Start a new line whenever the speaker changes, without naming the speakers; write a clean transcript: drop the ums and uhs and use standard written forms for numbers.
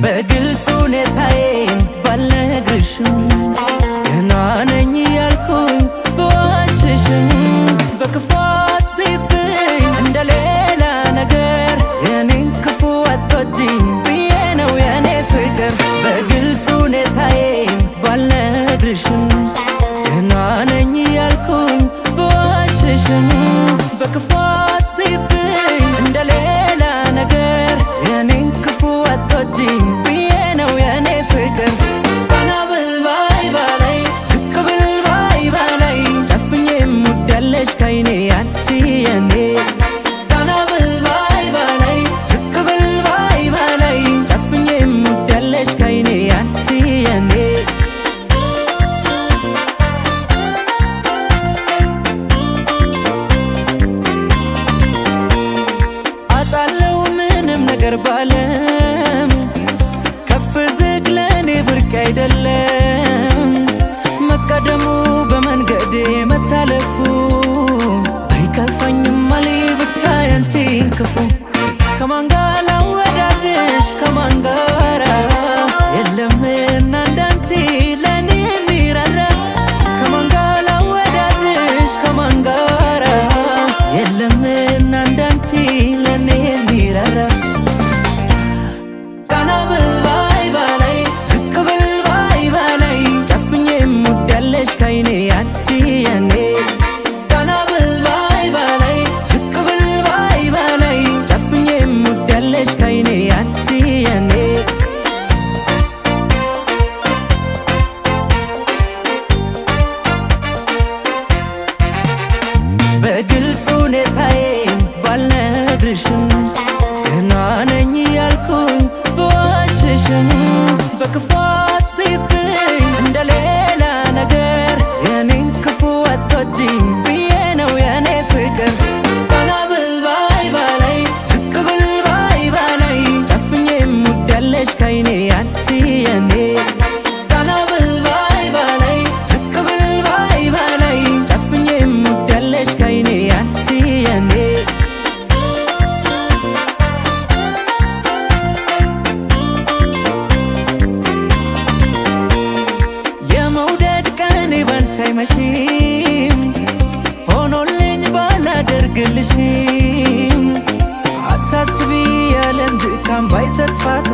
በግልጽ ሁኔታዬን ባልነግርሽም ገና ነኝ ያልኩኝ በዋሽሽም በክፉ አትይብኝ እንደሌላ ነገር የኔን ክፉ አትወጂኝ ብዬ ነው የኔ ፍቅር በግልጽ ሁኔታዬን ባልነግርሽም ገና ነኝ ያልኩኝ በዋሽሽም በክፉ አትይብኝ እንደሌላ ነገር የኔን ክፉ አትወጂኝ ብዬ ነው የኔ ፍቅር ቀና ብል ባይ ባላይ ዝቅ ብል ባይ ባላይ ጨፍኜ እምወዳለሽ ከዓይኔ አንቺ የኔ ቀና ብል ባይ ባላይ ዝቅ ብል ባይ ባላይ ጨፍኜ እምወዳለሽ ከዓይኔ አንቺ የኔ አጣለው ምንም ነገር ባለም ከፍ ዝቅ ለኔ ብርቅ አይደለም መቀደሙ በመንገዴ መታለፉ አይከፋኝም አለ ብቻ ያንቺን ክፉ ከማን ጋር ላወዳድርሽ ከማን ጋር የለምና እንዳንቺ ለኔ የሚራራ ከማን ጋር ላወዳድርሽ ከማን ጋር የለምና እንዳንቺ ለኔ የሚራራ ቀና ብል ባይ ባላይ ዝቅ ብል ባይ ባላይ ጨፍኜ እምወዳለሽ ከዓይኔ አንቺ የኔ ቀና ብል ባይ ባላይ ዝቅ ብል ባይ ባላይ ጨፍኜ እምወዳለሽ ከዓይኔ አንቺ የኔ በግልጽ ሁኔታዬን ባልነግርሽም ገና ነኝ ያልኩኝ በዋሽሽም በክፉ አትይብኝ እንደሌላ ነገር የኔን ክፉ አትወጂኝ ብዬ ነው የኔ ፍቅር ቀና ብል ባይ ባላይ ዝቅ ብል ባይ ባላይ ጨፍኜ እምወዳለሽ ከዓይኔ አንቺ የኔ ቀና ብል ባይ ባላይ ዝቅ ብል ባይ ባላይ ጨፍኜ እምወዳለሽ ከዓይኔ አንቺ የኔ የመውደድ ቀኔ ባንቺ አይመሽም ሆኖልኝ ባላደርግልሽም አታስቢ ያለም ድካም ባይሰጥ ፋታ